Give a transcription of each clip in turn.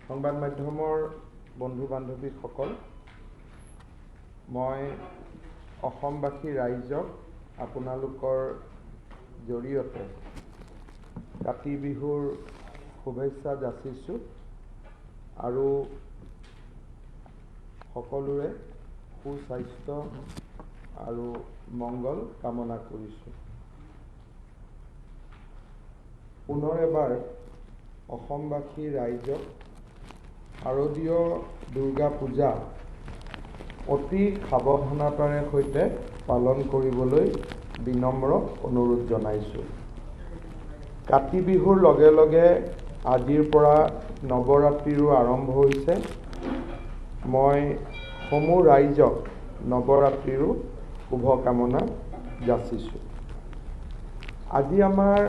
সংবাদ মাধ্যমৰ বন্ধু বান্ধৱীসকল, মই অসমবাসী ৰাইজক আপোনালোকৰ জৰিয়তে কাতি বিহুৰ শুভেচ্ছা যাচিছোঁ আৰু সকলোৰে সুস্বাস্থ্য আৰু মংগল কামনা কৰিছোঁ। পুনৰ এবাৰ অসমবাসী ৰাইজক শাৰদীয় দুৰ্গা পূজা অতি সাৱধানতাৰে সৈতে পালন কৰিবলৈ বিনম্ৰ অনুৰোধ জনাইছোঁ। কাতি বিহুৰ লগে লগে আজিৰ পৰা নৱৰাত্ৰিৰো আৰম্ভ হৈছে। মই সমূহ ৰাইজক নৱৰাত্ৰিৰো শুভকামনা যাচিছোঁ। আজি আমাৰ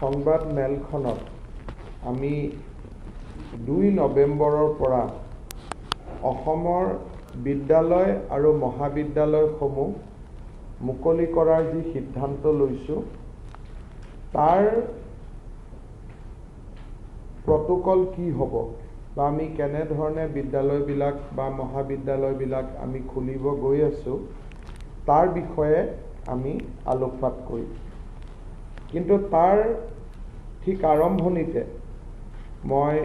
সংবাদ মেলখনত আমি 2 নৱেম্বৰৰ পৰা অসমৰ বিদ্যালয় আৰু মহাবিদ্যালয়সমূহ মুকলি কৰাৰ যি সিদ্ধান্ত লৈছোঁ, তাৰ প্ৰটোকল কি হ'ব বা আমি কেনেধৰণে বিদ্যালয়বিলাক বা মহাবিদ্যালয়বিলাক আমি খুলিব গৈ আছোঁ, তাৰ বিষয়ে আমি আলোকপাত কৰিম। কিন্তু তাৰ ঠিক আৰম্ভণিতে মই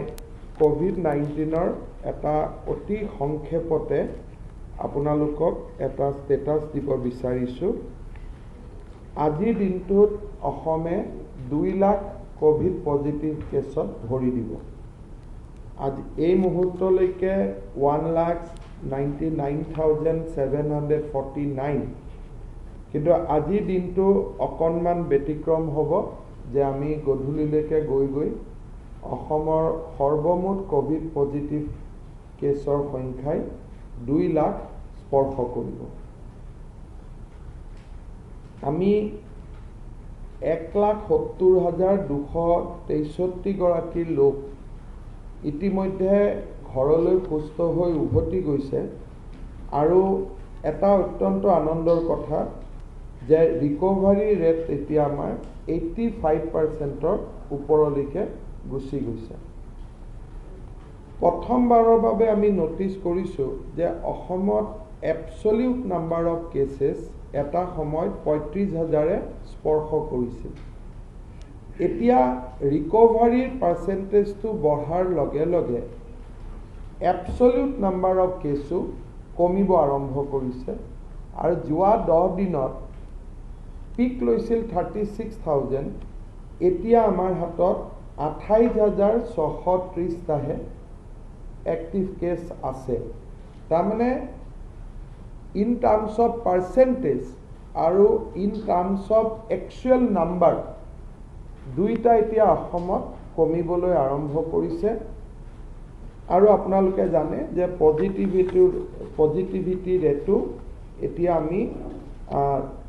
COVID-19ৰ এটা অতি সংক্ষেপতে আপোনালোকক এটা ষ্টেটাছ দিব বিচাৰিছোঁ। আজিৰ দিনটোত অসমে 2 লাখ ক'ভিড পজিটিভ কেছত ভৰি দিব। আজি এই মুহূৰ্তলৈকে 1,99,749, কিন্তু আজিৰ দিনটো অকণমান ব্যতিক্ৰম হ'ব যে আমি গধূলিলৈকে গৈ অসমৰ সৰ্বমুঠ ক'ভিড পজিটিভ কেছৰ সংখ্যাই 2 লাখ স্পৰ্শ কৰিব। আমি 1,70,263 গৰাকী লোক ইতিমধ্যে ঘৰলৈ সুস্থ হৈ উভতি গৈছে আৰু এটা অত্যন্ত আনন্দৰ কথা যে ৰিকভাৰী ৰেট এতিয়া আমাৰ 85%ৰ ওপৰলৈকে গুচি গৈছে। প্ৰথমবাৰৰ বাবে আমি নটিচ কৰিছোঁ যে অসমত এবছলিউট নাম্বাৰ অফ কেছেছ এটা সময়ত 35,000 স্পৰ্শ কৰিছিল। এতিয়া ৰিকভাৰীৰ পাৰ্চেণ্টেজটো বঢ়াৰ লগে লগে এবছলিউট নাম্বাৰ অফ কেছো কমিব আৰম্ভ কৰিছে আৰু যোৱা 10 দিনত পিক লৈছিল 36,000, এতিয়া আমাৰ হাতত 28,630টাহে এক্টিভ কেছ আছে। তাৰমানে ইন টাৰ্মছ অফ পাৰ্চেণ্টেজ আৰু in terms of actual number দুইটা এতিয়া অসমত কমিবলৈ আৰম্ভ কৰিছে। আৰু আপোনালোকে জানে যে পজিটিভিটি ৰেটো এতিয়া আমি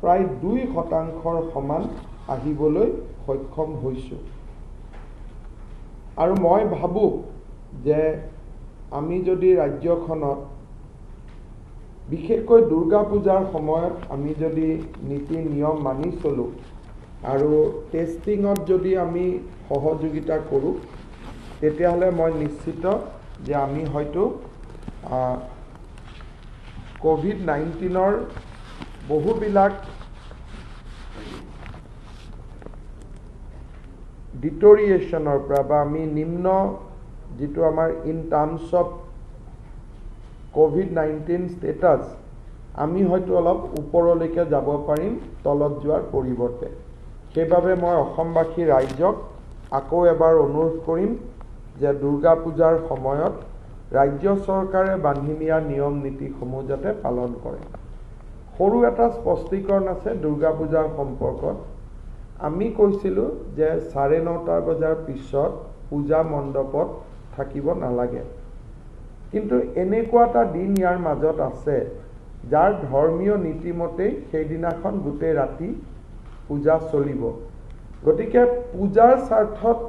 প্ৰায় 2% সমান আহিবলৈ সক্ষম হৈছোঁ। আৰু মই ভাবোঁ যে আমি যদি ৰাজ্যখনত বিশেষকৈ দুৰ্গা পূজাৰ সময়ত আমি যদি নীতি নিয়ম মানি চলোঁ আৰু টেষ্টিঙত যদি আমি সহযোগিতা কৰোঁ, তেতিয়াহ'লে মই নিশ্চিত যে আমি হয়তো COVID-19ৰ বহুবিলাক ডিটৰিয়েশ্যনৰ পৰা বা আমি নিম্ন যিটো আমাৰ in terms of COVID-19 status, আমি হয়তো অলপ ওপৰলৈকে যাব পাৰিম তলত যোৱাৰ পৰিৱৰ্তে। সেইবাবে মই অসমবাসী ৰাইজক আকৌ এবাৰ অনুৰোধ কৰিম যে দুৰ্গা পূজাৰ সময়ত ৰাজ্য চৰকাৰে বান্ধি নিয়া নিয়ম নীতিসমূহ যাতে পালন কৰে। সৰু এটা স্পষ্টীকৰণ আছে দুৰ্গা পূজাৰ সম্পৰ্কত। আমি কৈছিলোঁ যে 9:30 বজাৰ পিছত পূজা মণ্ডপত থাকিব নালাগে, কিন্তু এনেকুৱা এটা দিন ইয়াৰ মাজত আছে যাৰ ধৰ্মীয় নীতিমতেই সেইদিনাখন গোটেই ৰাতি পূজা চলিব। গতিকে পূজাৰ স্বাৰ্থত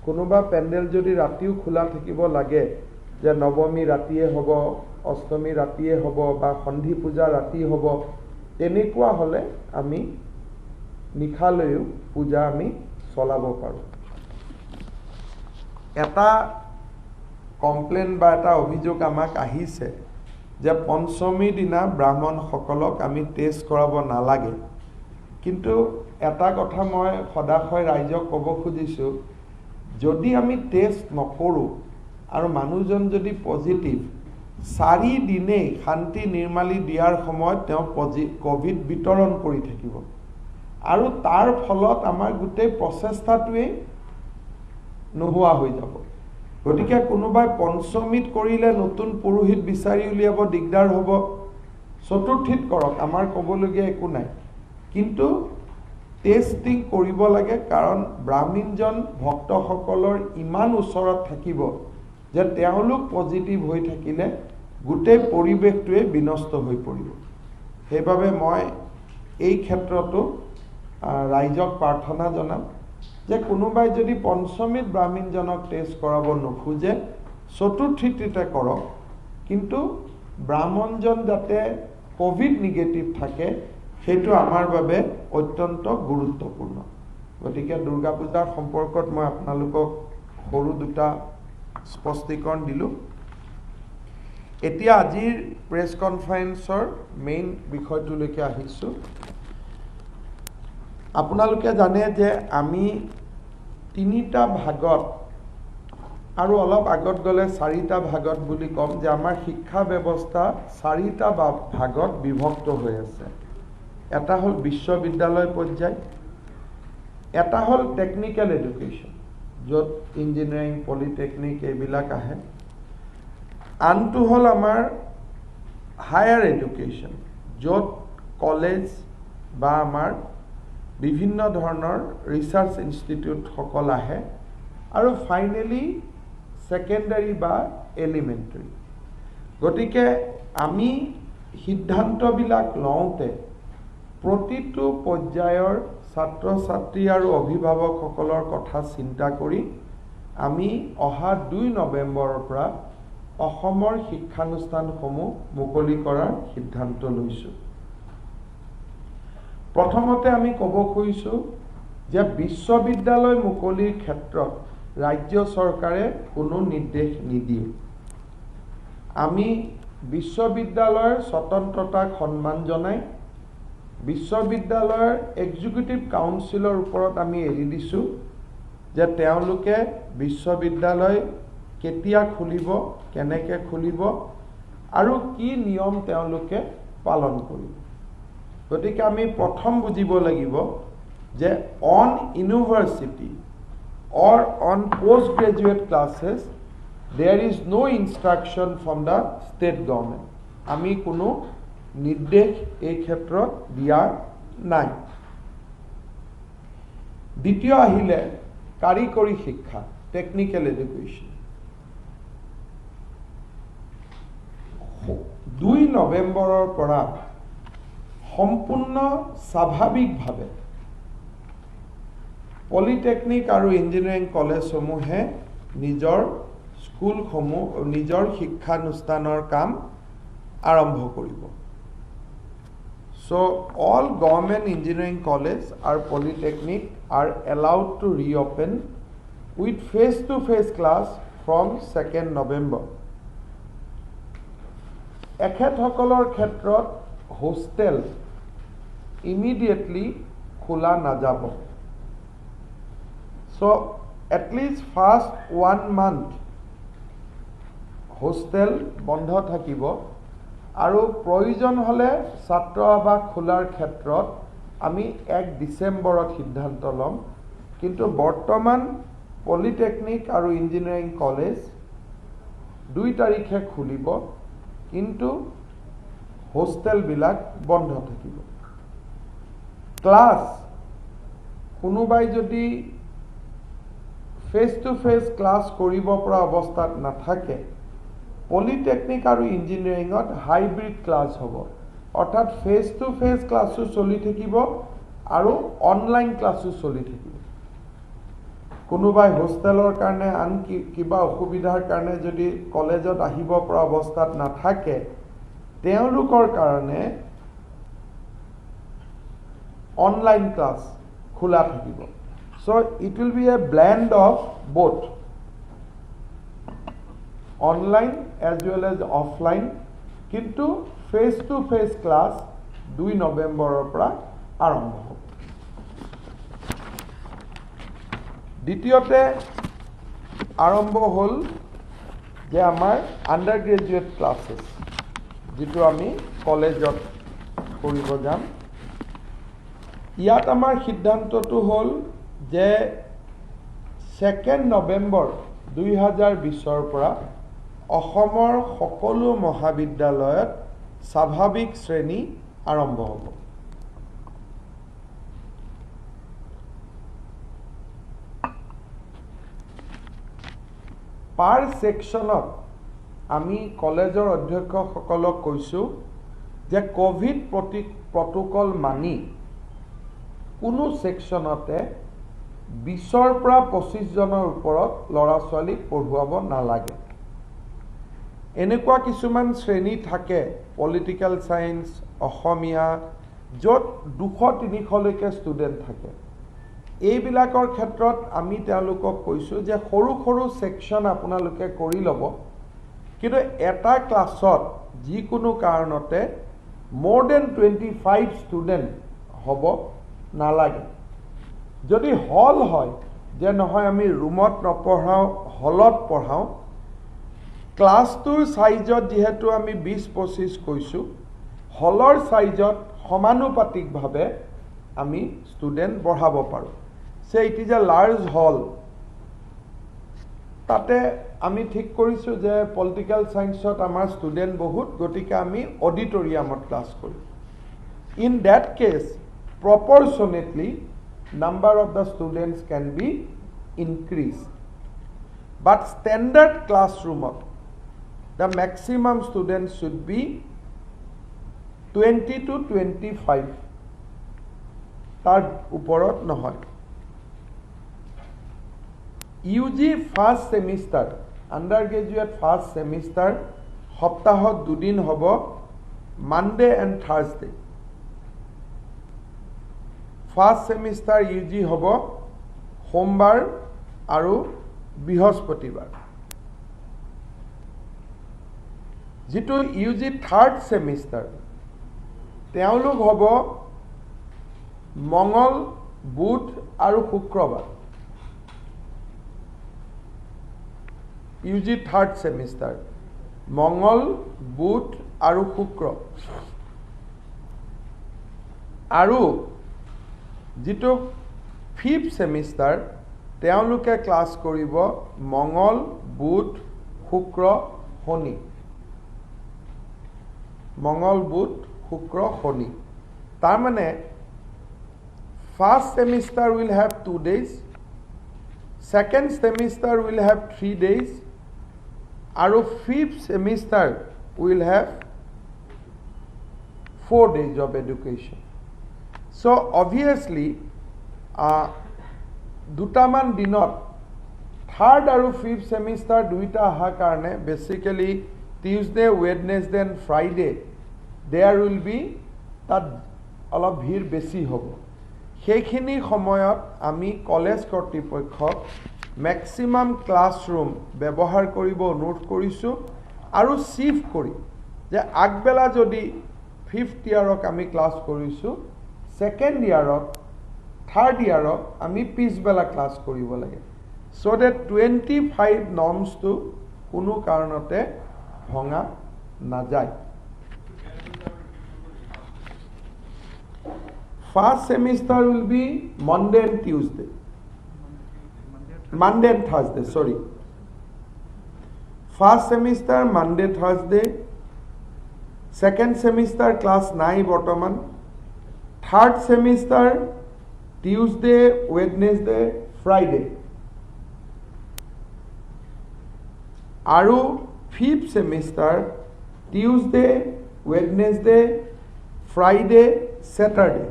কোনোবা পেণ্ডেল যদি ৰাতিও খোলা থাকিব লাগে, যে নৱমী ৰাতিয়ে হ'ব, অষ্টমী ৰাতিয়ে হ'ব বা সন্ধি পূজা ৰাতি হ'ব, তেনেকুৱা হ'লে আমি নিশালৈও পূজা আমি চলাব পাৰোঁ। এটা কমপ্লেইন বা এটা অভিযোগ আমাক আহিছে যে পঞ্চমীৰ দিনা ব্ৰাহ্মণসকলক আমি টেষ্ট কৰাব নালাগে। কিন্তু এটা কথা মই সদাশয় ৰাইজক ক'ব খুজিছোঁ, যদি আমি টেষ্ট নকৰোঁ আৰু মানুহজন যদি পজিটিভ, 4 দিনেই শান্তি নিৰ্মালি দিয়াৰ সময়ত তেওঁ ক'ভিড বিতৰণ কৰি থাকিব আৰু তাৰ ফলত আমাৰ গোটেই প্ৰচেষ্টাটোৱেই নোহোৱা হৈ যাব। গতিকে কোনোবাই পঞ্চমীত কৰিলে নতুন পুৰোহিত বিচাৰি উলিয়াব, দিগদাৰ হ'ব। চতুৰ্থীত কৰক, আমাৰ ক'বলগীয়া একো নাই। কিন্তু টেষ্টিং কৰিব লাগে, কাৰণ ব্ৰাহ্মণজন ভক্তসকলৰ ইমান ওচৰত থাকিব যে তেওঁলোক পজিটিভ হৈ থাকিলে গোটেই পৰিৱেশটোৱে বিনষ্ট হৈ পৰিব। সেইবাবে মই এই ক্ষেত্ৰতো ৰাইজক প্ৰাৰ্থনা জনাম যে কোনোবাই যদি পঞ্চমীত ব্ৰাহ্মণজনক টেষ্ট কৰাব নোখোজে, চতুৰ্থীতে কৰক, কিন্তু ব্ৰাহ্মণজন যাতে ক'ভিড নিগেটিভ থাকে সেইটো আমাৰ বাবে অত্যন্ত গুৰুত্বপূৰ্ণ। গতিকে দুৰ্গা পূজাৰ সম্পৰ্কত মই আপোনালোকক সৰু দুটা স্পষ্টীকৰণ দিলোঁ। এতিয়া আজিৰ প্ৰেছ কনফাৰেন্সৰ মেইন বিষয়টোলৈকে আহিছোঁ। আপোনালোকে জানে যে আমি 3টা ভাগত আৰু অলপ আগত গ'লে 4টা ভাগত বুলি ক'ম যে আমাৰ শিক্ষা ব্যৱস্থা 4টা ভাগত বিভক্ত হৈ আছে। এটা হ'ল বিশ্ববিদ্যালয় পৰ্যায়, এটা হ'ল টেকনিক্যাল এডুকেশ্যন য'ত ইঞ্জিনিয়াৰিং, পলিটেকনিক এইবিলাক আহে, আনটো হ'ল আমাৰ হায়াৰ এডুকেশ্যন য'ত কলেজ বা আমাৰ বিভিন্ন ধৰণৰ ৰিচাৰ্চ ইনষ্টিটিউটসকল আহে, আৰু ফাইনেলি ছেকেণ্ডাৰী বা এলিমেণ্টাৰী। গতিকে আমি সিদ্ধান্তবিলাক লওঁতে প্ৰতিটো পৰ্যায়ৰ ছাত্ৰ ছাত্ৰী আৰু অভিভাৱকসকলৰ কথা চিন্তা কৰি আমি অহা 2 নৱেম্বৰৰ পৰা অসমৰ শিক্ষানুষ্ঠানসমূহ মুকলি কৰাৰ সিদ্ধান্ত লৈছোঁ। প্ৰথমতে আমি ক'ব খুজিছোঁ যে বিশ্ববিদ্যালয় মুকলিৰ ক্ষেত্ৰত ৰাজ্য চৰকাৰে কোনো নিৰ্দেশ নিদিয়ে। আমি বিশ্ববিদ্যালয়ৰ স্বতন্ত্ৰতাক সন্মান জনাই বিশ্ববিদ্যালয়ৰ এক্সিকিউটিভ কাউন্সিলৰ ওপৰত আমি এৰি দিছোঁ যে তেওঁলোকে বিশ্ববিদ্যালয় কেতিয়া খুলিব, কেনেকৈ খুলিব আৰু কি নিয়ম তেওঁলোকে পালন কৰিব। গতিকে আমি প্ৰথম বুজিব লাগিব যে on university or on postgraduate classes there is no instruction from the state government. আমি কোনো নিৰ্দেশ এই ক্ষেত্ৰত দিয়া নাই। দ্বিতীয় আহিলে কাৰিকৰী শিক্ষা, টেকনিক্যাল এডুকেশ্যন। 2 নৱেম্বৰৰ পৰা সম্পূৰ্ণ স্বাভাৱিকভাৱে পলিটেকনিক আৰু ইঞ্জিনিয়াৰিং কলেজসমূহে নিজৰ স্কুলসমূহ, নিজৰ শিক্ষানুষ্ঠানৰ কাম আৰম্ভ কৰিব। So all government engineering college or polytechnic are allowed to reopen with face-to-face class from 2nd November. এখেতসকলৰ ক্ষেত্ৰত হোষ্টেল immediately খোলা নাযাব। So at least first 1 month hostel বন্ধ থাকিব, আৰু প্ৰয়োজন হ'লে ছাত্ৰ আৱাস খোলাৰ ক্ষেত্ৰত আমি 1 ডিচেম্বৰত সিদ্ধান্ত ল'ম। কিন্তু বৰ্তমান পলিটেকনিক আৰু ইঞ্জিনিয়াৰিং কলেজ 2 তাৰিখে খুলিব, কিন্তু হোষ্টেলবিলাক বন্ধ থাকিব। ক্লাছ কোনোবাই যদি ফেচ টু ফেচ ক্লাছ কৰিব পৰা অৱস্থাত নাথাকে, পলিটেকনিক আৰু ইঞ্জিনিয়াৰিঙত হাইব্ৰিড ক্লাছ হ'ব, অৰ্থাৎ ফেচ টু ফেচ ক্লাছো চলি থাকিব আৰু অনলাইন ক্লাছো চলি থাকিব। কোনোবাই হোষ্টেলৰ কাৰণে আন কিবা অসুবিধাৰ কাৰণে যদি কলেজত আহিব পৰা অৱস্থাত নাথাকে, তেওঁলোকৰ কাৰণে অনলাইন ক্লাছ খোলা থাকিব। So it will be a blend of both. Online as well as offline, কিন্তু ফেচ টু ফেচ ক্লাছ 2 নৱেম্বৰৰ পৰা আৰম্ভ হ'ব। দ্বিতীয়তে আৰম্ভ হ'ল যে আমাৰ আণ্ডাৰ গ্ৰেজুৱেট ক্লাছেছ, যিটো আমি কলেজত কৰিব যাম। ইয়াত আমাৰ সিদ্ধান্তটো হ'ল যে 2 নৱেম্বৰ 2020ৰ পৰা অসমৰ সকলো মহাবিদ্যালয়ত স্বাভাৱিক শ্ৰেণী আৰম্ভ হ'ব। পাৰ ছেকশ্যনত আমি কলেজৰ অধ্যক্ষসকলক কৈছোঁ যে কোভিড প্ৰটোকল মানি কোনো ছেকশ্যনতে 20ৰ পৰা 25 জনৰ ওপৰত ল'ৰা ছোৱালীক পঢ়ুৱাব নালাগে। এনেকুৱা কিছুমান শ্ৰেণী থাকে, পলিটিকেল চায়েন্স, অসমীয়া, য'ত 200-300লৈকে ষ্টুডেণ্ট থাকে। এইবিলাকৰ ক্ষেত্ৰত আমি তেওঁলোকক কৈছোঁ যে সৰু সৰু ছেকশ্যন আপোনালোকে কৰি ল'ব, কিন্তু এটা ক্লাছত যিকোনো কাৰণতে more than 25 ষ্টুডেণ্ট হ'ব নালাগে। যদি হল হয় যে নহয় আমি ৰুমত নপঢ়াওঁ, হলত পঢ়াওঁ, ক্লাছটোৰ চাইজত যিহেতু আমি 20-25 কৈছোঁ, হলৰ চাইজত সমানুপাতিকভাৱে আমি ষ্টুডেণ্ট বঢ়াব পাৰোঁ। ইট ইজ এ লাৰ্জ হল। তাতে আমি ঠিক কৰিছোঁ যে পলিটিকেল চায়েন্সত আমাৰ ষ্টুডেণ্ট বহুত, গতিকে আমি অডিটৰিয়ামত ক্লাছ কৰিম। In that case proportionately number of the students can be increased, but standard classroom the maximum students should be 20 to 25, তাৰ ওপৰত নহয়। UG first semester, under graduate first semester সপ্তাহত 2 দিন হ'ব, Monday and Thursday. First semester UG হ'ব সোমবাৰ আৰু বৃহস্পতিবাৰ। যিটো UG থাৰ্ড সেমিষ্টাৰ, তেওঁলোক হ'ব মঙল, বুধ আৰু শুক্ৰবাৰ। UG থাৰ্ড সেমিষ্টাৰ মঙল, বুধ আৰু শুক্ৰ। আৰু যিটো ফিফ্থ সেমিষ্টাৰ, তেওঁলোকে ক্লাছ কৰিব মঙল, বুধ, শুক্ৰ, শনি। মঙল, বুধ, শুক্ৰ, শনি। তাৰমানে first semester will have 2 days, second semester will have 3 days, আৰু fifth semester will have 4 days of education. So obviously দুটামান দিনত থাৰ্ড আৰু ফিফ্থ সেমিষ্টাৰ দুইটা অহাৰ কাৰণে basically Tuesday, Wednesday and Friday there will be, তাত অলপ ভিৰ বেছি হ'ব। সেইখিনি সময়ত আমি কলেজ কৰ্তৃপক্ষক মেক্সিমাম ক্লাছৰুম ব্যৱহাৰ কৰিব অনুৰোধ কৰিছোঁ, আৰু চিফ্ট কৰি যে আগবেলা যদি ফিফ্থ ইয়াৰক আমি ক্লাছ কৰিছোঁ, ছেকেণ্ড ইয়াৰত, থাৰ্ড ইয়াৰক আমি পিছবেলা ক্লাছ কৰিব লাগে, চ' ডেট 25 নৰ্মছটো কোনো কাৰণতে ভঙা নাযায়। First semester will be Monday and Tuesday, Monday and Thursday, sorry. First semester Monday, Thursday. Second semester class নাই বৰ্তমান। Third semester Tuesday, Wednesday, Friday. আৰু fifth semester Tuesday, Wednesday, Friday, Saturday.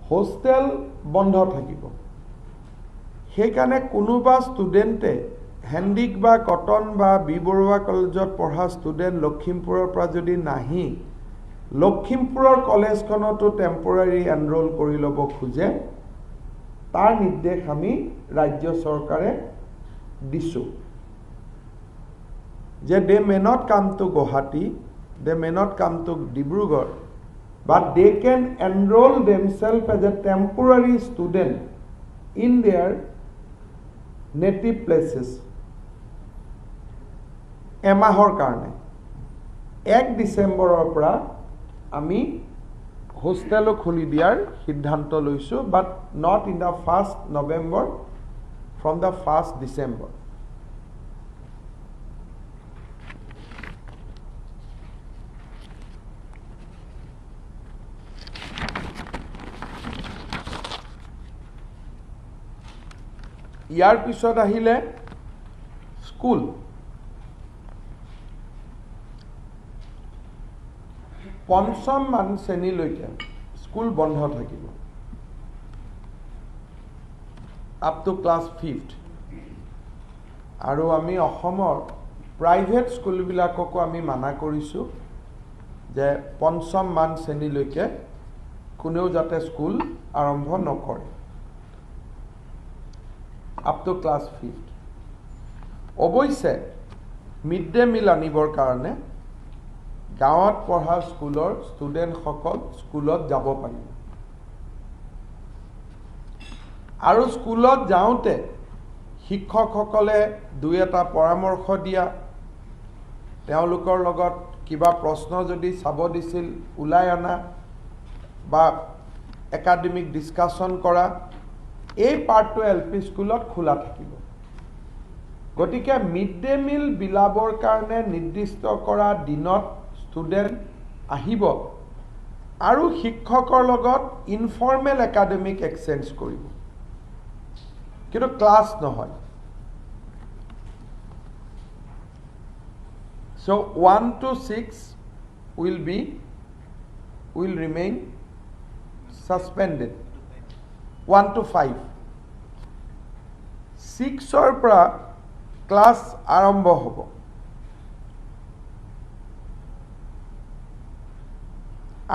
Hostel বন্ধ থাকিব। সেইকাৰণে কোনোবা ষ্টুডেণ্টে হেণ্ডিক বা কটন বা B Barua কলেজত পঢ়া ষ্টুডেণ্ট লখিমপুৰৰ পৰা যদি নাহি লখিমপুৰৰ কলেজখনতো টেম্পৰাৰী এনৰোল কৰি ল'ব খোজে, তাৰ নিৰ্দেশ আমি ৰাজ্য চৰকাৰে দিছোঁ যে they may not come to Guwahati, they may not come to Dibrugarh, but they can enroll themselves as a temporary student in their native places. এমাহৰ কাৰণে 1 ডিসেম্বৰৰ পৰা আমি হোষ্টেল খুলি দিয়াৰ সিদ্ধান্ত লৈছোঁ, but not in the 1st November, from the 1st December. ইয়াৰ পিছত আহিলে স্কুল। পঞ্চম মান শ্ৰেণীলৈকে স্কুল বন্ধ থাকিব আপ টু ক্লাছ 5th। আৰু আমি অসমৰ প্ৰাইভেট স্কুলবিলাককো আমি মানা কৰিছোঁ যে পঞ্চম মান শ্ৰেণীলৈকে কোনেও যাতে স্কুল আৰম্ভ নকৰে আপ টু ক্লাছ 5th। অৱশ্যে মিড ডে মিল আনিবৰ কাৰণে গাঁৱত পঢ়া স্কুলৰ ষ্টুডেণ্টসকল স্কুলত যাব পাৰিব। আৰু স্কুলত যাওঁতে শিক্ষকসকলে দুই এটা পৰামৰ্শ দিয়া, তেওঁলোকৰ লগত কিবা প্ৰশ্ন যদি চাব দিছিল ওলাই অনা বা একাডেমিক ডিছকাশ্যন কৰা, এই পাৰ্টটো LP স্কুলত খোলা থাকিব। গতিকে মিড ডে মিল বিলাবৰ কাৰণে নিৰ্দিষ্ট কৰা দিনত ষ্টুডেণ্ট আহিব আৰু শিক্ষকৰ লগত ইনফৰ্মেল একাডেমিক এক্সচেঞ্জ কৰিব, কিন্তু ক্লাছ নহয়। So 1 to 6 will remain suspended. 1 to 5. 6ৰ পৰা ক্লাছ আৰম্ভ হ'ব।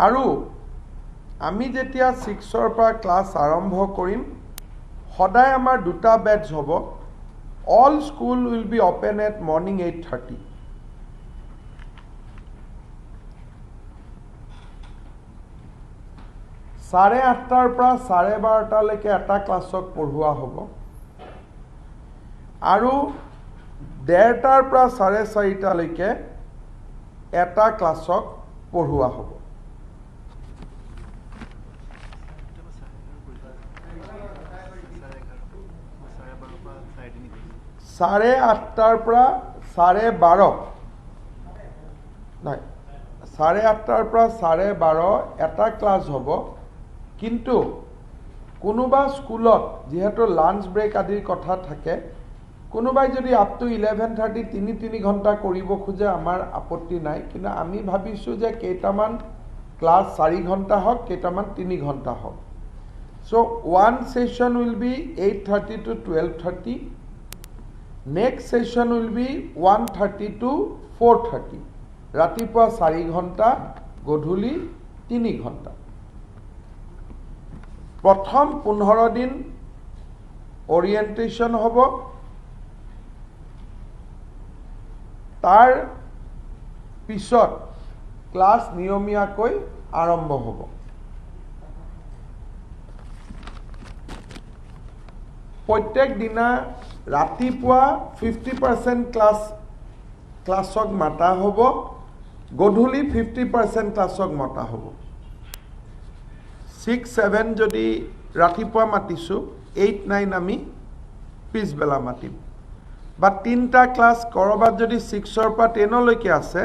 আৰু আমি যেতিয়া 6ৰ পৰা ক্লাছ আৰম্ভ কৰিম, সদায় আমাৰ দুটা বেটছ হ'ব। All school will be open at morning 8:30। 8:30ৰ পৰা 12:30লৈকে এটা ক্লাছক পঢ়োৱা হ'ব আৰু 1:30ৰ পৰা 4:30লৈকে এটা ক্লাছক পঢ়োৱা হ'ব। 8:30ৰ পৰা 12:30 নাই, 8:30ৰ পৰা 12:30 এটা ক্লাছ হ'ব। কিন্তু কোনোবা স্কুলত যেহেতু লাঞ্চ ব্ৰেক আদিৰ কথা থাকে, কোনোবাই যদি আপ টু 11:30 তিনি ঘণ্টা কৰিব খোজে, আমাৰ আপত্তি নাই। কিন্তু আমি ভাবিছোঁ যে কেইটামান ক্লাছ 4 ঘণ্টা হওক, কেইটামান 3 ঘণ্টা হওক। So' one session will be 8:30 to 12:30। Next session will be 1:30 to 4:30। ৰাতিপুৱা 4 ঘণ্টা, গধূলি 3 ঘণ্টা। প্ৰথম 15 দিন অৰিয়েণ্টেশ্যন হ'ব, তাৰ পিছত ক্লাছ নিয়মীয়াকৈ আৰম্ভ হ'ব। প্ৰত্যেক দিনা ৰাতিপুৱা 50% ক্লাছক মাতা হ'ব, গধূলি 50% ক্লাছক মতা হ'ব। 6-7 যদি ৰাতিপুৱা মাতিছোঁ, 8-9 আমি পিছবেলা মাতিম। বা 3টা ক্লাছ ক'ৰবাত যদি 6ৰ পৰা 10লৈকে আছে,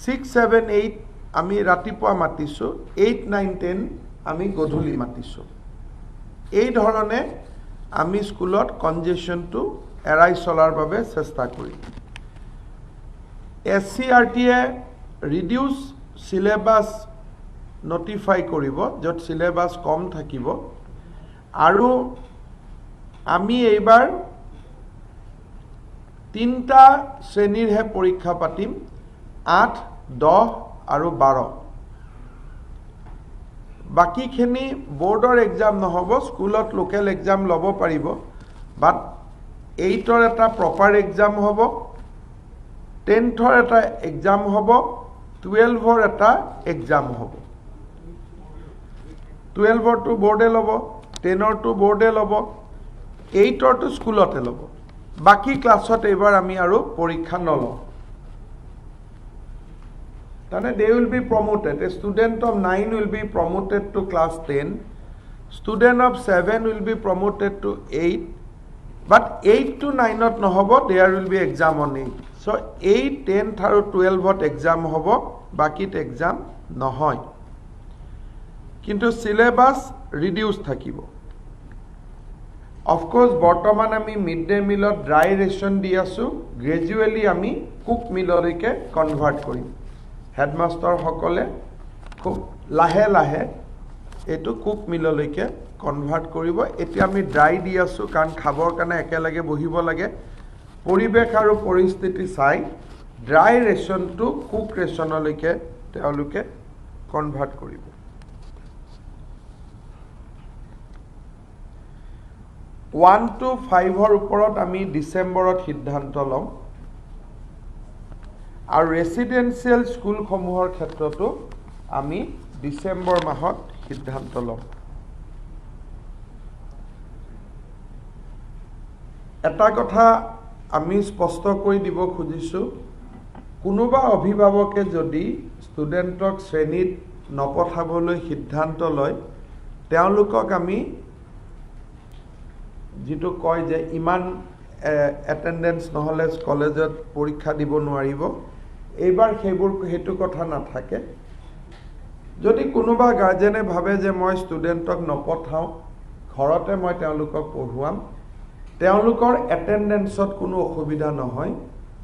6-7-8 আমি ৰাতিপুৱা মাতিছোঁ, 8-9-10 আমি গধূলি মাতিছোঁ। এই ধৰণে আমি স্কুলত কনজেশ্যনটো এৰাই চলাৰ বাবে চেষ্টা কৰিম। SCERTয়ে ৰিডিউচ চিলেবাছ নটিফাই কৰিব, য'ত চিলেবাছ কম থাকিব। আৰু আমি এইবাৰ 3টা শ্ৰেণীৰহে পৰীক্ষা পাতিম, 8, 10 আৰু 12। বাকীখিনি বোৰ্ডৰ এক্সাম নহ'ব, স্কুলত লোকেল এক্সাম ল'ব পাৰিব। বাট 8ৰ এটা প্ৰপাৰ এক্সাম হ'ব, 10ৰ এটা এক্সাম হ'ব, 12ৰ এটা এক্সাম হ'ব। 12ৰটো বৰ্ডে ল'ব, 10ৰটো বৰ্ডে ল'ব, 8ৰটো স্কুলতে ল'ব। বাকী ক্লাছত এইবাৰ আমি আৰু পৰীক্ষা নলওঁ। তাৰমানে they will be promoted. A student of 9 will be promoted to class 10. Student of 7 will be promoted to 8. But 8 to 9ত নহ'ব, there will be exam on 8. So 8, 10 আৰু 12ত exam হ'ব, বাকীত exam নহয়। কিন্তু syllabus reduce থাকিব। Of course, বৰ্তমান আমি mid day মিলত dry ration দি আছোঁ, গ্ৰেজুৱেলি আমি কুক মিললৈকে কনভাৰ্ট কৰিম। হেডমাষ্টাৰসকলে খুব লাহে লাহে এইটো কুক মিললৈকে কনভাৰ্ট কৰিব। এতিয়া আমি ড্ৰাই দি আছোঁ, কাৰণ খাবৰ কাৰণে একেলগে বহিব লাগে। পৰিৱেশ আৰু পৰিস্থিতি চাই ড্ৰাই ৰেচনটো কুক ৰেচনলৈকে তেওঁলোকে কনভাৰ্ট কৰিব। 1 to 5ৰ ওপৰত আমি ডিচেম্বৰত সিদ্ধান্ত ল'ম, আৰু ৰেচিডেন্সিয়েল স্কুলসমূহৰ ক্ষেত্ৰতো আমি ডিচেম্বৰ মাহত সিদ্ধান্ত ল'ম। এটা কথা আমি স্পষ্ট কৰি দিব খুজিছোঁ, কোনোবা অভিভাৱকে যদি ষ্টুডেণ্টক শ্ৰেণীত নপঠাবলৈ সিদ্ধান্ত লয়, তেওঁলোকক আমি যিটো কয় যে ইমান এটেণ্ডেঞ্চ নহ'লে কলেজত পৰীক্ষা দিব নোৱাৰিব, এইবাৰ সেইটো কথা নাথাকে। যদি কোনোবা গাৰ্জেনে ভাবে যে মই ষ্টুডেণ্টক নপঠাওঁ, ঘৰতে মই তেওঁলোকক পঢ়ুৱাম, তেওঁলোকৰ এটেণ্ডেঞ্চত কোনো অসুবিধা নহয়।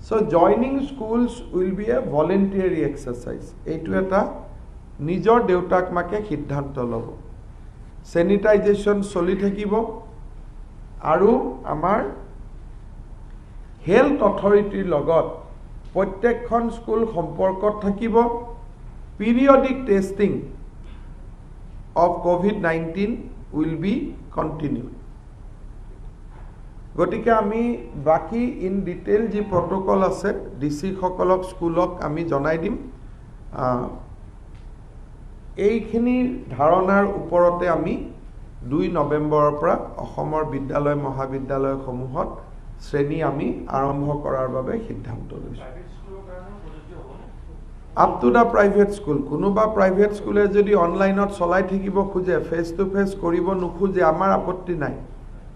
So' joining schools will be a voluntary exercise. এইটো এটা নিজৰ দেউতাক মাকে সিদ্ধান্ত ল'ব। চেনিটাইজেশ্যন চলি থাকিব, আৰু আমাৰ হেল্থ অথৰিটিৰ লগত প্ৰত্যেকখন স্কুল সম্পৰ্কত থাকিব। Periodic testing of COVID-19 will be continued. গতিকে আমি বাকী ইন ডিটেইল যি প্ৰট'কল আছে ডিচিসকলক স্কুলক আমি জনাই দিম। এইখিনি ধাৰণাৰ ওপৰতে আমি 2 নৱেম্বৰৰ পৰা অসমৰ বিদ্যালয় মহাবিদ্যালয়সমূহত শ্ৰেণী আমি আৰম্ভ কৰাৰ বাবে সিদ্ধান্ত লৈছোঁ। Up to the private school. কোনোবা প্ৰাইভেট স্কুলে যদি অনলাইনত চলাই থাকিব খোজে, ফেচ টু ফেচ কৰিব নোখোজে, আমাৰ আপত্তি নাই।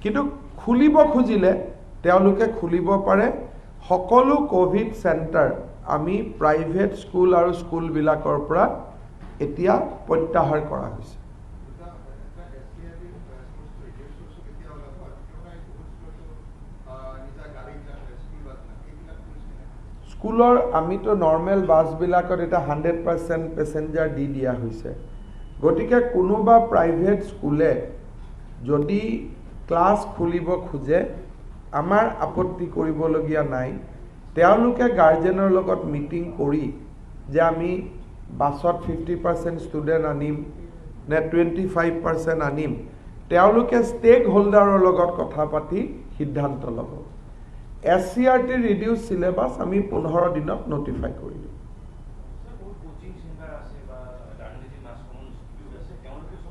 কিন্তু খুলিব খুজিলে তেওঁলোকে খুলিব পাৰে। সকলো ক'ভিড চেণ্টাৰ আমি প্ৰাইভেট স্কুল আৰু স্কুলবিলাকৰ পৰা এতিয়া প্ৰত্যাহাৰ কৰা হৈছে। স্কুলৰ আমিতো নৰ্মেল বাছবিলাকত এতিয়া 100% পেচেঞ্জাৰ দি দিয়া হৈছে। গতিকে কোনোবা প্ৰাইভেট স্কুলে যদি ক্লাছ খুলিব খোজে, আমাৰ আপত্তি কৰিবলগীয়া নাই। তেওঁলোকে গাৰ্জেনৰ লগত মিটিং কৰি যে আমি বাছত 50% ষ্টুডেণ্ট আনিম নে 25% আনিম, তেওঁলোকে ষ্টেক হোল্ডাৰৰ লগত কথা পাতি সিদ্ধান্ত ল'ব। SCRT ৰিডিউচ চিলেবাছ আমি 15 দিনত নটিফাই কৰি দিম।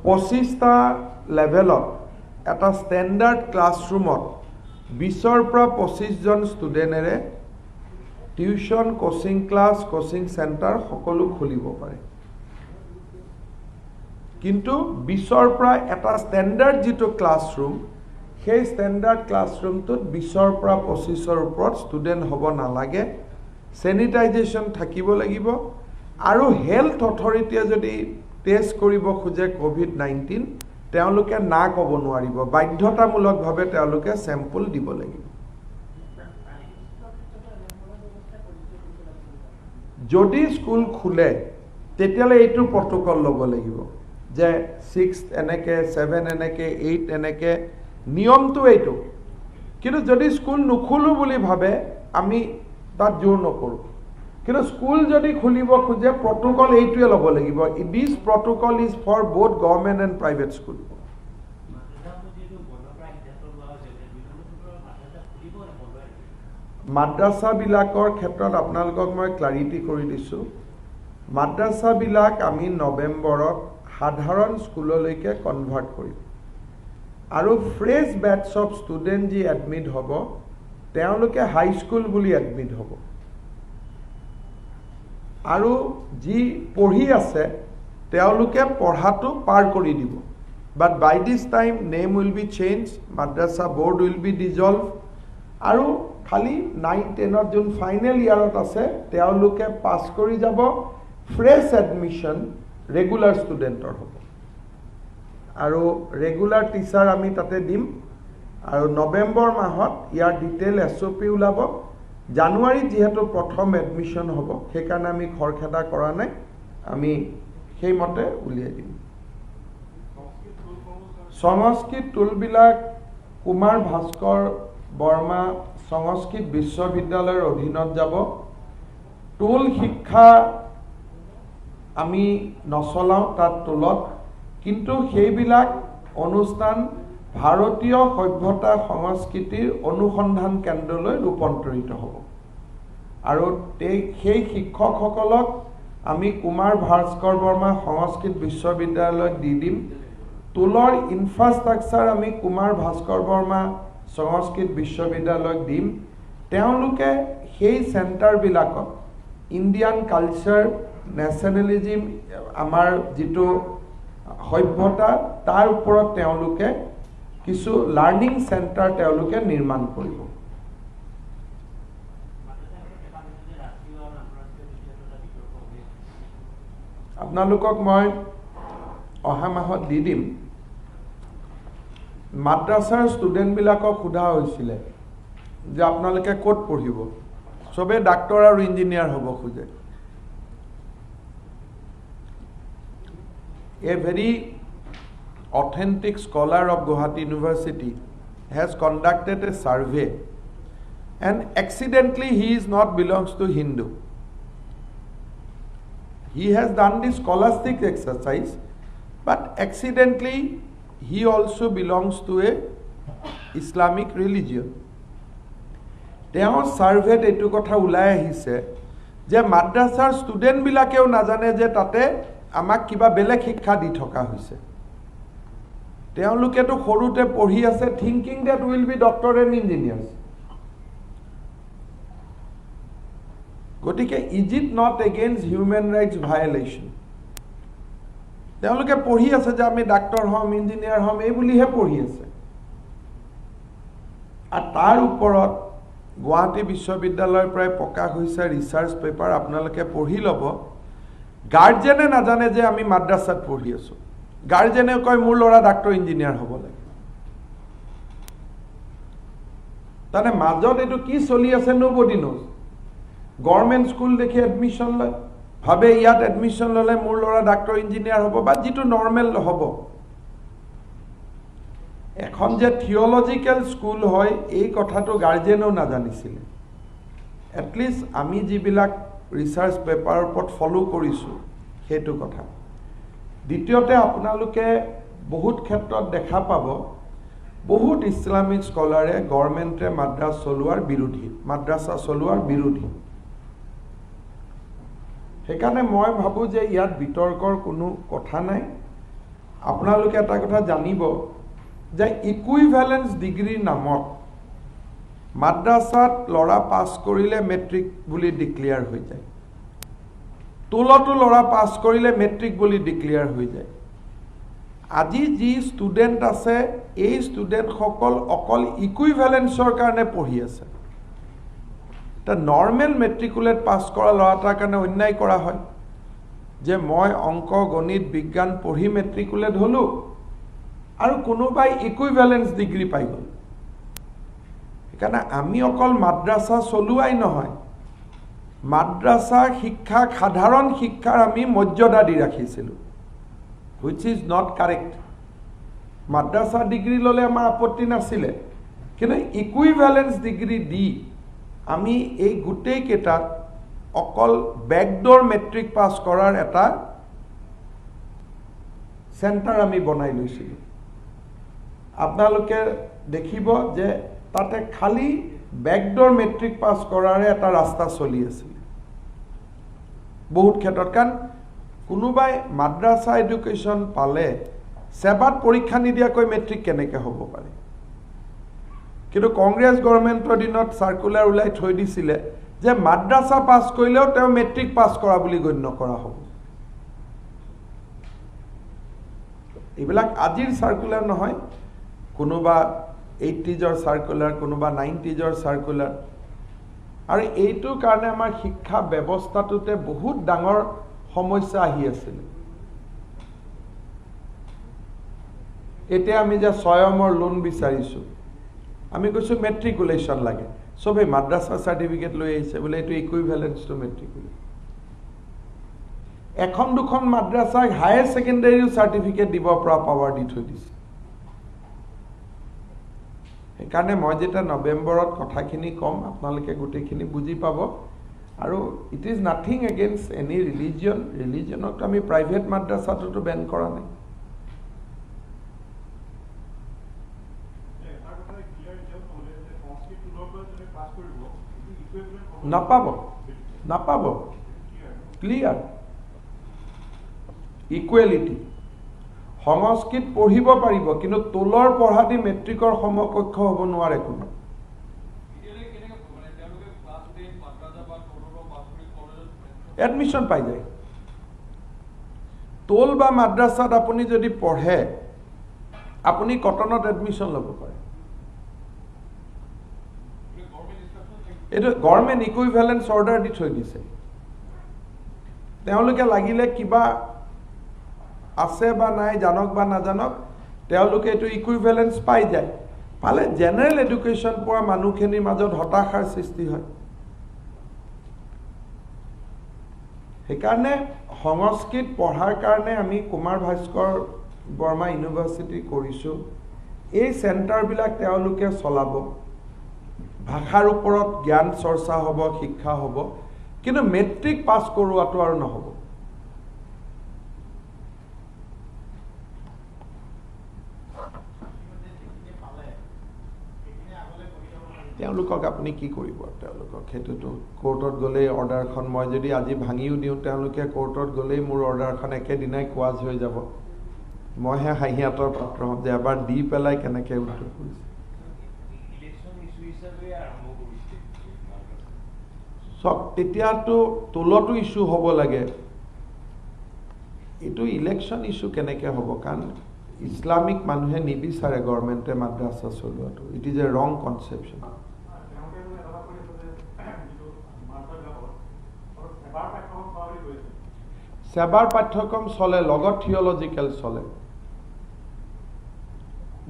25টা লেভেলত এটা ষ্টেণ্ডাৰ্ড ক্লাছৰুমত 20ৰ পৰা 25জন ষ্টুডেণ্টেৰে tuition, coaching class, coaching centre সকলো খুলিব পাৰে। কিন্তু 20ৰ পৰা এটা ষ্টেণ্ডাৰ্ড যিটো ক্লাছৰুম, সেই ষ্টেণ্ডাৰ্ড ক্লাছৰুমটোত 20ৰ পৰা 25ৰ ওপৰত ষ্টুডেণ্ট হ'ব নালাগে। চেনিটাইজেশ্যন থাকিব লাগিব, আৰু হেল্থ অথৰিটিয়ে যদি টেষ্ট কৰিব খোজে COVID-19, তেওঁলোকে না ক'ব নোৱাৰিব, বাধ্যতামূলকভাৱে তেওঁলোকে চেম্পল দিব লাগিব। যদি স্কুল খোলে তেতিয়াহ'লে এইটো প্ৰট'কল ল'ব লাগিব যে 6 এনেকৈ, 7 এনেকৈ, 8 এনেকৈ, নিয়মটো এইটো। কিন্তু যদি স্কুল নুখোলো বুলি ভাবে, আমি তাত জোৰ নকৰোঁ। কিন্তু স্কুল যদি খুলিব খোজে, প্ৰট'কল এইটোৱে ল'ব লাগিব। This protocol is for both government and private school. মাদ্ৰাছাবিলাকৰ ক্ষেত্ৰত আপোনালোকক মই ক্লাৰিটি কৰি দিছোঁ। মাদ্ৰাছাবিলাক আমি নৱেম্বৰত সাধাৰণ স্কুললৈকে কনভাৰ্ট কৰিম আৰু ফ্ৰেছ বেটছ অফ ষ্টুডেণ্ট যি এডমিট হ'ব তেওঁলোকে হাইস্কুল বুলি এডমিট হ'ব আৰু যি পঢ়ি আছে তেওঁলোকে পঢ়াটো পাৰ কৰি দিব। But by this time name will be change, madrasa board will be dissolve আৰু খালি 9-10ত যোন ফাইনেল ইয়াৰত আছে তেওঁলোকে পাছ কৰি যাব, ফ্ৰেছ এডমিশ্যন ৰেগুলাৰ ষ্টুডেণ্টৰ হ'ব আৰু ৰেগুলাৰ টিচাৰ আমি তাতে দিম আৰু নৱেম্বৰ মাহত ইয়াৰ ডিটেইল SOP ওলাব। জানুৱাৰীত যিহেতু প্ৰথম এডমিশ্যন হ'ব সেইকাৰণে আমি খৰখেদা কৰা নাই, আমি সেইমতে উলিয়াই দিম। সংস্কৃত টুলবিলাক কুমাৰ ভাস্কৰ বৰ্মা সংস্কৃত বিশ্ববিদ্যালয়ৰ অধীনত যাব। টুল শিক্ষা আমি নচলাওঁ তাত টুলত, কিন্তু সেইবিলাক অনুষ্ঠান ভাৰতীয় সভ্যতা সংস্কৃতিৰ অনুসন্ধান কেন্দ্ৰলৈ ৰূপান্তৰিত হ'ব আৰু সেই শিক্ষকসকলক আমি কুমাৰ ভাস্কৰ বৰ্মা সংস্কৃত বিশ্ববিদ্যালয়ত দি দিম। টুলৰ ইনফ্ৰাষ্ট্ৰাকচাৰ আমি কুমাৰ ভাস্কৰ বৰ্মা সংস্কৃত বিশ্ববিদ্যালয়ক দিম। তেওঁলোকে সেই চেণ্টাৰবিলাকত ইণ্ডিয়ান কালচাৰ, নেশ্যনেলিজিম, আমাৰ যিটো সভ্যতা তাৰ ওপৰত তেওঁলোকে কিছু লাৰ্ণিং চেণ্টাৰ তেওঁলোকে নিৰ্মাণ কৰিব। আপোনালোকক মই অহা মাহত দি দিম। মাদ্ৰাছাৰ ষ্টুডেণ্টবিলাকক সোধা হৈছিলে যে আপোনালোকে ক'ত পঢ়িব, চবেই ডাক্তৰ আৰু ইঞ্জিনিয়াৰ হ'ব খোজে। A very authentic scholar of Guwahati University has conducted a survey, and accidentally he is not belongs to Hindu. He has done the scholastic exercise, but accidentally he also belongs to a Islamic religion. তেওঁৰ সাৰ্ভেত এইটো কথা ওলাই আহিছে যে মাদ্ৰাছাৰ ষ্টুডেণ্টবিলাকেও নাজানে যে তাতে আমাক কিবা বেলেগ শিক্ষা দি থকা হৈছে। তেওঁলোকেতো সৰুতে পঢ়ি আছে thinking that will be doctor and engineers. গতিকে is it not against human rights violation? তেওঁলোকে পঢ়ি আছে যে আমি ডাক্তৰ হ'ম, ইঞ্জিনিয়াৰ হ'ম, এই বুলিহে পঢ়ি আছে। আৰু তাৰ ওপৰত গুৱাহাটী বিশ্ববিদ্যালয়ৰ পৰাই প্ৰকাশ হৈছে ৰিচাৰ্চ পেপাৰ, আপোনালোকে পঢ়ি ল'ব। গাৰ্জেনে নাজানে যে আমি মাদ্ৰাছাত পঢ়ি আছোঁ। গাৰ্জেনে কয় মোৰ ল'ৰা ডাক্তৰ ইঞ্জিনিয়াৰ হ'ব লাগে। তাৰমানে মাজত এইটো কি চলি আছে নবডি নোজ। গভৰ্ণমেণ্ট স্কুল দেখি এডমিশ্যন লয়, ভাবে ইয়াত এডমিশ্যন ল'লে মোৰ ল'ৰা ডাক্তৰ ইঞ্জিনিয়াৰ হ'ব বা যিটো নৰ্মেল হ'ব। এখন যে থিঅলজিকেল স্কুল হয় এই কথাটো গাৰ্জেনেও নাজানিছিলে। এটলিষ্ট আমি যিবিলাক ৰিচাৰ্চ পেপাৰৰ ওপৰত ফ'ল' কৰিছোঁ সেইটো কথা। দ্বিতীয়তে আপোনালোকে বহুত ক্ষেত্ৰত দেখা পাব বহুত ইছলামিক স্কলাৰে গভৰ্ণমেণ্টে মাদ্ৰাছা চলোৱাৰ বিৰোধী। সেইকাৰণে মই ভাবোঁ যে ইয়াত বিতৰ্কৰ কোনো কথা নাই। আপোনালোকে এটা কথা জানিব যে ইকুইভেলেন্স ডিগ্ৰীৰ নামত মাদ্ৰাছাত ল'ৰা পাছ কৰিলে মেট্ৰিক বুলি ডিক্লেয়াৰ হৈ যায়, টুলতো ল'ৰা পাছ কৰিলে মেট্ৰিক বুলি ডিক্লেয়াৰ হৈ যায়। আজি যি ষ্টুডেণ্ট আছে এই ষ্টুডেণ্টসকল অকল ইকুইভেলেন্সৰ কাৰণে পঢ়ি আছে। এটা নৰ্মেল মেট্ৰিকুলেট পাছ কৰা ল'ৰা এটাৰ কাৰণে অন্যায় কৰা হয় যে মই অংক, গণিত, বিজ্ঞান পঢ়ি মেট্ৰিকুলেট হ'লোঁ আৰু কোনোবাই ইকুইভেলেন্স ডিগ্ৰী পাই গ'ল। সেইকাৰণে আমি অকল মাদ্ৰাছা চলোৱাই নহয়, মাদ্ৰাছা শিক্ষাক সাধাৰণ শিক্ষাৰ আমি মৰ্যাদা দি ৰাখিছিলোঁ, which is not correct. Madrasa degree ল'লে আমাৰ আপত্তি নাছিলে, কিন্তু ইকুইভেলেন্স ডিগ্ৰী দি আমি এই গোটেইকেইটাত অকল বেকডোৰ মেট্ৰিক পাছ কৰাৰ এটা চেণ্টাৰ আমি বনাই লৈছিলোঁ। আপোনালোকে দেখিব যে তাতে খালি বেকডোৰ মেট্ৰিক পাছ কৰাৰে এটা ৰাস্তা চলি আছিল বহুত ক্ষেত্ৰত। কাৰণ কোনোবাই মাদ্ৰাছা এডুকেশ্যন পালে সেৱাত পৰীক্ষা নিদিয়াকৈ মেট্ৰিক কেনেকৈ হ'ব পাৰে। কিন্তু কংগ্ৰেছ গভৰ্ণমেণ্টৰ দিনত চাৰ্কুলাৰ ওলাই থৈ দিছিলে যে মাদ্ৰাছা পাছ কৰিলেও তেওঁ মেট্ৰিক পাছ কৰা বুলি গণ্য কৰা হ'ব। এইবিলাক আজিৰ চাৰ্কুলাৰ নহয়, কোনোবা 80s চাৰ্কুলাৰ, কোনোবা 90s চাৰ্কুলাৰ। আৰু এইটোৰ কাৰণে আমাৰ শিক্ষা ব্যৱস্থাটোতে বহুত ডাঙৰ সমস্যা আহি আছিল। এতিয়া আমি যে স্বয়মৰ লোন বিচাৰিছোঁ, আমি কৈছোঁ মেট্ৰিকুলেশ্যন লাগে, চবেই মাদ্ৰাছা চাৰ্টিফিকেট লৈ আহিছে বোলে এইটো ইকুইভেলেন্স টু মেট্ৰিকুলেশ্যন। এখন দুখন মাদ্ৰাছাক হায়াৰ ছেকেণ্ডেৰীও চাৰ্টিফিকেট দিব পৰা পাৱাৰ দি থৈ দিছে। সেইকাৰণে মই যেতিয়া নৱেম্বৰত কথাখিনি ক'ম আপোনালোকে গোটেইখিনি বুজি পাব। আৰু it is nothing against any ৰিলিজিয়নক আমি প্ৰাইভেট মাদ্ৰাছাটোতো বেন কৰা নাই। নাপাব ক্লিয়াৰ ইকুৱেলিটি। সংস্কৃত পঢ়িব পাৰিব, কিন্তু তোলৰ পঢ়া দি মেট্ৰিকৰ সমকক্ষ হ'ব নোৱাৰে কোনো। এডমিশ্যন পাই যায়। তোল বা মাদ্ৰাছাত আপুনি যদি পঢ়ে আপুনি কটনত এডমিশ্যন ল'ব পাৰে। এইটো গভৰ্ণমেণ্ট ইকুইভেলেন্স অৰ্ডাৰ দি থৈ দিছে। তেওঁলোকে লাগিলে কিবা আছে বা নাই জানক বা নাজানক, তেওঁলোকে এইটো ইকুইভেলেন্স পাই যায়। পালে জেনেৰেল এডুকেশ্যন পোৱা মানুহখিনিৰ মাজত হতাশাৰ সৃষ্টি হয়। সেইকাৰণে সংস্কৃত পঢ়াৰ কাৰণে আমি কুমাৰ ভাস্কৰ বৰ্মা ইউনিভাৰ্চিটি কৰিছোঁ। এই চেণ্টাৰবিলাক তেওঁলোকে চলাব, ভাষাৰ ওপৰত জ্ঞান চৰ্চা হ'ব, শিক্ষা হ'ব, কিন্তু মেট্ৰিক পাছ কৰোৱাটো আৰু নহ'ব। তেওঁলোকক আপুনি কি কৰিব? তেওঁলোকক সেইটোতো কোৰ্টত গ'লেই অৰ্ডাৰখন, মই যদি আজি ভাঙিও দিওঁ তেওঁলোকে কোৰ্টত গ'লেই মোৰ অৰ্ডাৰখন একেদিনাই কোৱাজ হৈ যাব। মইহে হাঁহিয়াতৰ পাত্ৰ হ'ম যে এবাৰ দি পেলাই কেনেকৈ উত্তৰ কৰিছে। চক তেতিয়াতো তোলতো ইছ্যু হ'ব লাগে। এইটো ইলেকশ্যন ইছ্যু কেনেকৈ হ'ব? কাৰণ ইছলামিক মানুহে নিবিচাৰে গভৰ্ণমেণ্টে মাদ্ৰাছা চলোৱাটো। ইট ইজ এ ৰং কনচেপশ্যন। সেৱাৰ পাঠ্যক্ৰম চলে, লগত থিয়লজিকেল চলে।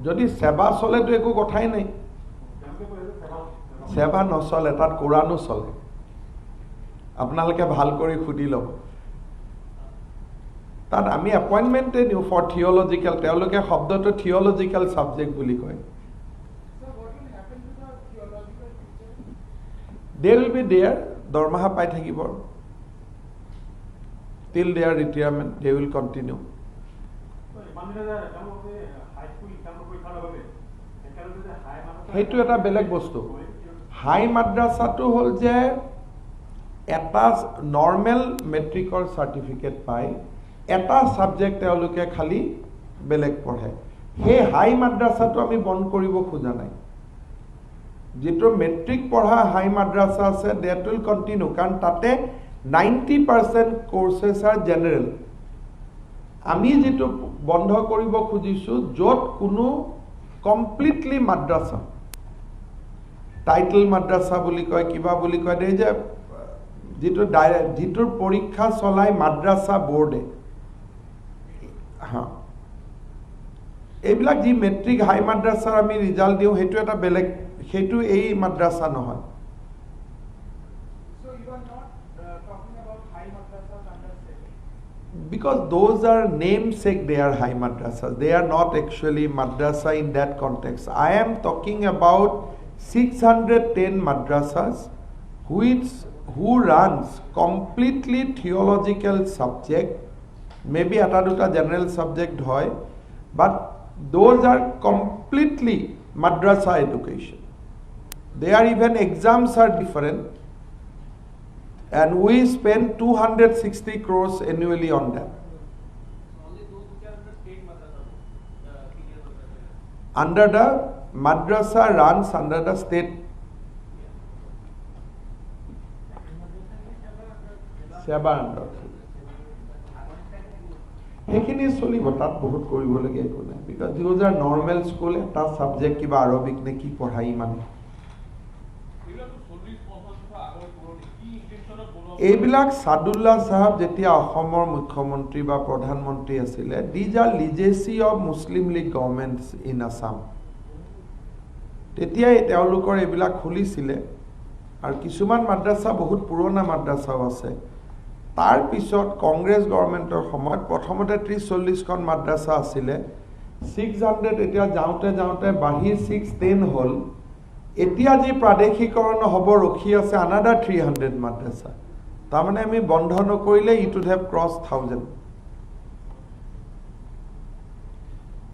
যদি সেৱা চলেতো একো কথাই নাই। সেৱা নচলে, তাত কোৰানো চলে। আপোনালোকে ভাল কৰি সুধি ল'ব। তাত আমি এপইণ্টমেণ্টে দিওঁ ফৰ থিয়লজিকেল, তেওঁলোকে শব্দটো থিয়লজিকেল ছাবজেক্ট বুলি কয়। দে উইল বি দেয়াৰ, দৰমহা পাই থাকিব। till their retirement they will continue. সেইটো এটা বেলেগ বস্তু। হাই মাদ্ৰাছাটো হ'ল যে এটা নৰ্মেল মেট্ৰিকৰ চাৰ্টিফিকেট পায়, এটা ছাবজেক্ট তেওঁলোকে খালি বেলেগ পঢ়ে। সেই হাই মাদ্ৰাছাটো আমি বন্ধ কৰিব খোজা নাই। যিটো মেট্ৰিক পঢ়া হাই মাদ্ৰাছা আছে ডেট উইল কণ্টিনিউ, কাৰণ তাতে 90% কোৰ্চেছ আৰ জেনেৰেল। আমি যিটো বন্ধ কৰিব খুজিছোঁ য'ত কোনো কমপ্লিটলি মাদ্ৰাছা, টাইটেল মাদ্ৰাছা বুলি কয়, কিবা বুলি কয়, এই যে যিটোৰ পৰীক্ষা চলাই মাদ্ৰাছা বোৰ্ডে, এইবিলাক যি মেট্ৰিক হাই মাদ্ৰাছাৰ আমি ৰিজাল্ট দিওঁ সেইটো এটা বেলেগ, সেইটো এই মাদ্ৰাছা নহয়। Because those are namesake, they are high madrasas. They are not actually madrasa in that context. I am talking about 610 madrasas who runs completely theological subject, maybe eta duta general subject hoy, but those are completely madrasa education. Their even exams are different. And we spend 260 crores annually on them. Under the madrasa runs under the state Sebar under. সেইখিনি চলিব তাত বহুত কৰিবলগীয়া একো নাই because those are normal school এটা subject কিবা Arabic নে কি পঢ়াই মানে এইবিলাক সাদুল্লাহ সাহেব যেতিয়া অসমৰ মুখ্যমন্ত্ৰী বা প্ৰধানমন্ত্ৰী আছিলে these are legacy of Muslim League governments in Assam তেতিয়াই তেওঁলোকৰ এইবিলাক খুলিছিলে আৰু কিছুমান মাদ্ৰাসা বহুত পুৰণা মাদ্ৰাসাও আছে তাৰ পিছত কংগ্ৰেছ গভৰ্ণমেণ্টৰ সময়ত প্ৰথমতে 30-40 খন মাদ্ৰাসা আছিলে 600 এতিয়া যাওঁতে যাওঁতে বাঢ়ি 610 হ'ল এতিয়া যি প্ৰাদেশিকৰণ হ'ব ৰখি আছে another 300 মাদ্ৰাসা তাৰমানে আমি বন্ধ নকৰিলে it would have crossed 1000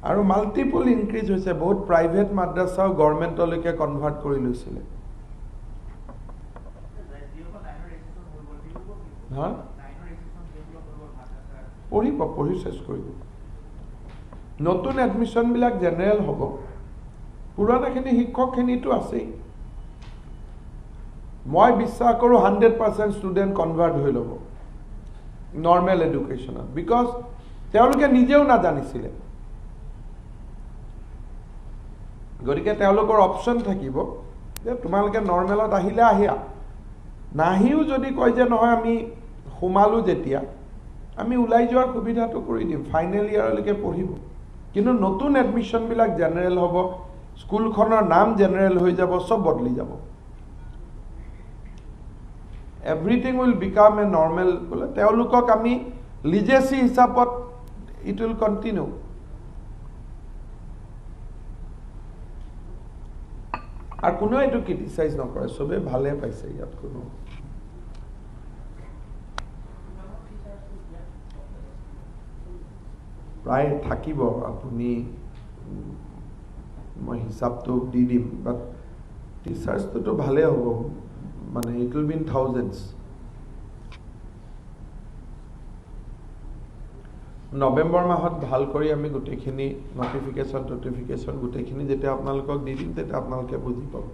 আৰু মাল্টিপল ইনক্ৰিজ হৈছে বহুত প্ৰাইভেট মাদ্ৰাসাও গভৰ্ণমেণ্টলৈকে কনভাৰ্ট কৰি লৈছিলে হা পঢ়ি চেছ কৰিব নতুন এডমিশনবিলাক জেনেৰেল হ'ব পুৰণাখিনি শিক্ষকখিনিতো আছেই মই বিশ্বাস কৰোঁ 100% ষ্টুডেণ্ট কনভাৰ্ট হৈ ল'ব নৰ্মেল এডুকেশ্যনত বিকজ তেওঁলোকে নিজেও নাজানিছিলে গতিকে তেওঁলোকৰ অপশ্যন থাকিব যে তোমালোকে নৰ্মেলত আহিলে আহিয়া নাহিও যদি কয় যে নহয় আমি সোমালো যেতিয়া আমি ওলাই যোৱাৰ সুবিধাটো কৰি দিম ফাইনেল ইয়াৰলৈকে পঢ়িব কিন্তু নতুন এডমিশনবিলাক জেনেৰেল হ'ব স্কুলখনৰ নাম জেনেৰেল হৈ যাব সব বদলি যাব everything will become a normal বলে তেওঁলোকক আমি লিজেসি হিচাপত it will continue আর কোনো এটো ক্রিটিসাইজ নকৰে সবে ভালে পাইছে ইয়াত কোনো প্ৰায় থাকিব আপুনি মই হিসাবটো দি দিম বাট টিচাৰ্ছটো ভালে হ'ব মানে it will be in thousands November মাহত ভাল কৰি আমি গুটেখিনি নটিফিকেশন গুটেখিনি যেতিয়া আপোনালোকক দি দিম তেতিয়া আপোনালোকে বুজি পাব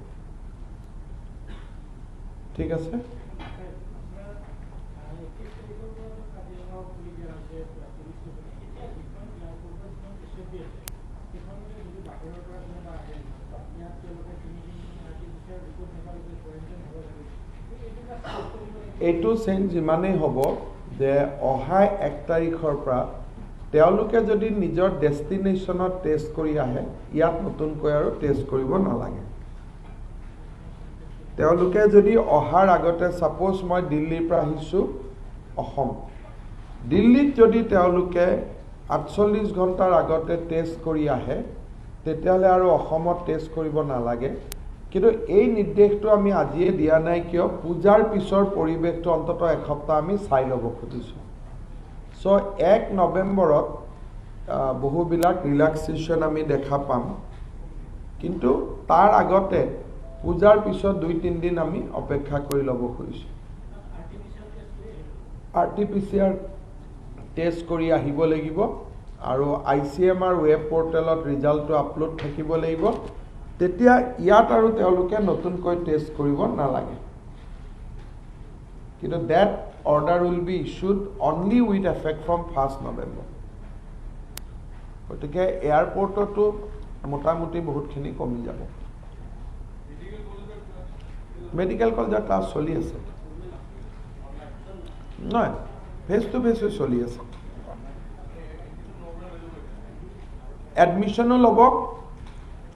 ঠিক আছে এইটো চেঞ্জ যিমানেই হ'ব যে অহা 1 তাৰিখৰ পৰা তেওঁলোকে যদি নিজৰ ডেষ্টিনেশ্যনত টেষ্ট কৰি আহে ইয়াত নতুনকৈ আৰু টেষ্ট কৰিব নালাগে তেওঁলোকে যদি অহাৰ আগতে সাপোজ মই দিল্লীৰ পৰা আহিছোঁ অসম দিল্লীত যদি তেওঁলোকে 48 ঘণ্টাৰ আগতে টেষ্ট কৰি আহে তেতিয়াহ'লে আৰু অসমত টেষ্ট কৰিব নালাগে কিন্তু এই নিৰ্দেশটো আমি আজিয়ে দিয়া নাই কিয় পূজাৰ পিছৰ পৰিৱেশটো অন্তত এসপ্তাহ আমি চাই ল'ব খুজিছোঁ সো 1 নৱেম্বৰত বহুবিলাক ৰিলেক্সেশ্যন আমি দেখা পাম কিন্তু তাৰ আগতে পূজাৰ পিছত 2-3 দিন আমি অপেক্ষা কৰি ল'ব খুজিছোঁ RT-PCR টেষ্ট কৰি আহিব লাগিব আৰু ICMR ৱেব পৰ্টেলত ৰিজাল্টটো আপলোড থাকিব লাগিব তেতিয়া ইয়াত আৰু তেওঁলোকে নতুনকৈ টেষ্ট কৰিব নালাগে কিন্তু that order will be issued only with effect from 1st November গতিকে এয়াৰপোৰ্টতো মোটামুটি বহুতখিনি কমি যাব মেডিকেল কলেজৰ ক্লাছ চলি আছে নহয় ফেচ টু ফেচ চলি আছে এডমিশনো ল'ব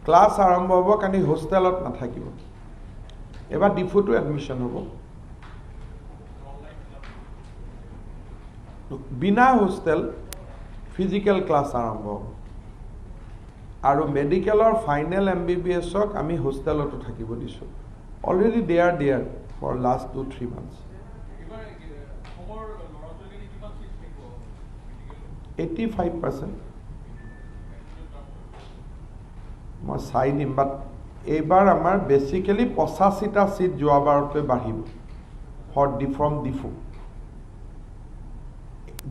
ক্লাছ আৰম্ভ হ'ব কাৰণ হোষ্টেলত নাথাকিব এবাৰ ডিফুটো এডমিশন হ'ব বিনা হোষ্টেল ফিজিক্যাল ক্লাছ আৰম্ভ হ'ব আৰু মেডিকেলৰ ফাইনেল MBBSক আমি হোষ্টেলতো থাকিব দিছোঁ already they are there for last 2-3 months 85% মই চাই দিম বাট এইবাৰ আমাৰ বেচিকেলি 85টা সিট যোৱাবাৰতকৈ বাঢ়িব ফ্ৰম ডিফু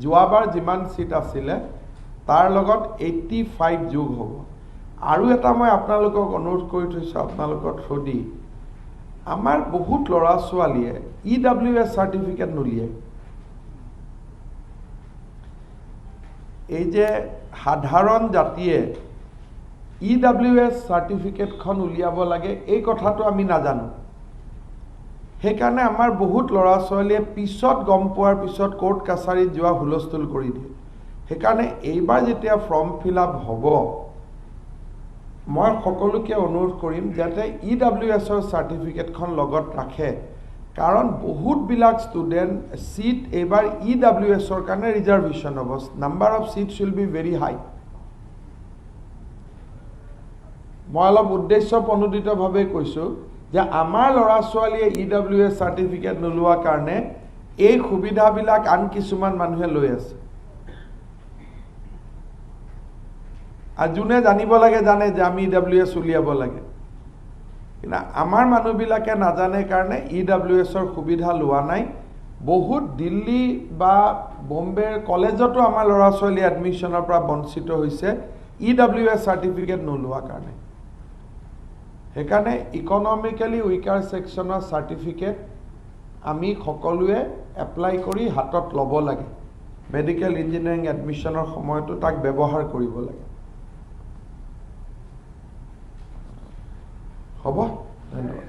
যোৱাবাৰ যিমান সিট আছিলে তাৰ লগত 85 যোগ হ'ব আৰু এটা মই আপোনালোকক অনুৰোধ কৰি থৈছোঁ আপোনালোকৰ থ্ৰুদি আমাৰ বহুত ল'ৰা ছোৱালীয়ে EWS চাৰ্টিফিকেট নুলিয়ায় এই যে সাধাৰণ জাতিয়ে EWS চাৰ্টিফিকেটখন উলিয়াব লাগে এই কথাটো আমি নাজানো সেইকাৰণে আমাৰ বহুত ল'ৰা ছোৱালীয়ে পিছত গম পোৱাৰ পিছত কোৰ্ট কাছাৰীত যোৱা হুলস্থুল কৰি দিয়ে সেইকাৰণে এইবাৰ যেতিয়া ফৰ্ম ফিল আপ হ'ব মই সকলোকে অনুৰোধ কৰিম যাতে EWSৰ চাৰ্টিফিকেটখন লগত ৰাখে কাৰণ বহুতবিলাক ষ্টুডেণ্ট সিট এইবাৰ EWSৰ কাৰণে ৰিজাৰ্ভেশ্যন হ'ব number of seats will be very high মই অলপ উদ্দেশ্য প্ৰণোদিতভাৱে কৈছোঁ যে আমাৰ ল'ৰা ছোৱালীয়ে EWS চাৰ্টিফিকেট নোলোৱাৰ কাৰণে এই সুবিধাবিলাক আন কিছুমান মানুহে লৈ আছে আৰু যোনে জানিব লাগে জানে যে আমি EWS উলিয়াব লাগে কিন্তু আমাৰ মানুহবিলাকে নাজানে কাৰণে EWSৰ সুবিধা লোৱা নাই বহুত দিল্লী বা বম্বেৰ কলেজতো আমাৰ ল'ৰা ছোৱালী এডমিশ্যনৰ পৰা বঞ্চিত হৈছে EWS চাৰ্টিফিকেট নোলোৱাৰ কাৰণে সেইকাৰণে ইকনমিকেলি উইকাৰ ছেকশ্যনৰ চাৰ্টিফিকেট আমি সকলোৱে এপ্লাই কৰি হাতত ল'ব লাগে মেডিকেল ইঞ্জিনিয়াৰিং এডমিশ্যনৰ সময়তো তাক ব্যৱহাৰ কৰিব লাগে হ'ব ধন্যবাদ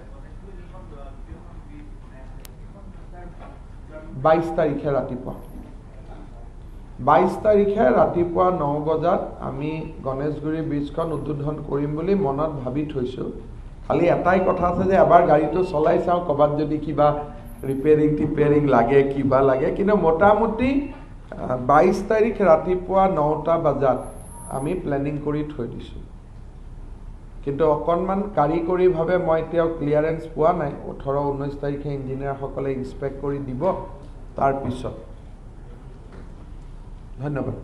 22 তাৰিখে ৰাতিপুৱা 22 তাৰিখে ৰাতিপুৱা 9 বজাত আমি গণেশগুৰি ব্ৰিজখন উদ্বোধন কৰিম বুলি মনত ভাবি থৈছোঁ খালি এটাই কথা আছে যে এবাৰ গাড়ীটো চলাই চাওঁ ক'ৰবাত যদি কিবা ৰিপেয়াৰিং লাগে কিবা লাগে কিন্তু মোটামুটি 22 তাৰিখ ৰাতিপুৱা 9টা বজাত আমি প্লেনিং কৰি থৈ দিছোঁ কিন্তু অকণমান কাৰিকৰীভাৱে মই এতিয়াও ক্লিয়াৰেন্স পোৱা নাই 18-19 তাৰিখে ইঞ্জিনিয়াৰসকলে ইনস্পেক্ট কৰি দিব তাৰপিছত ধন্যবাদ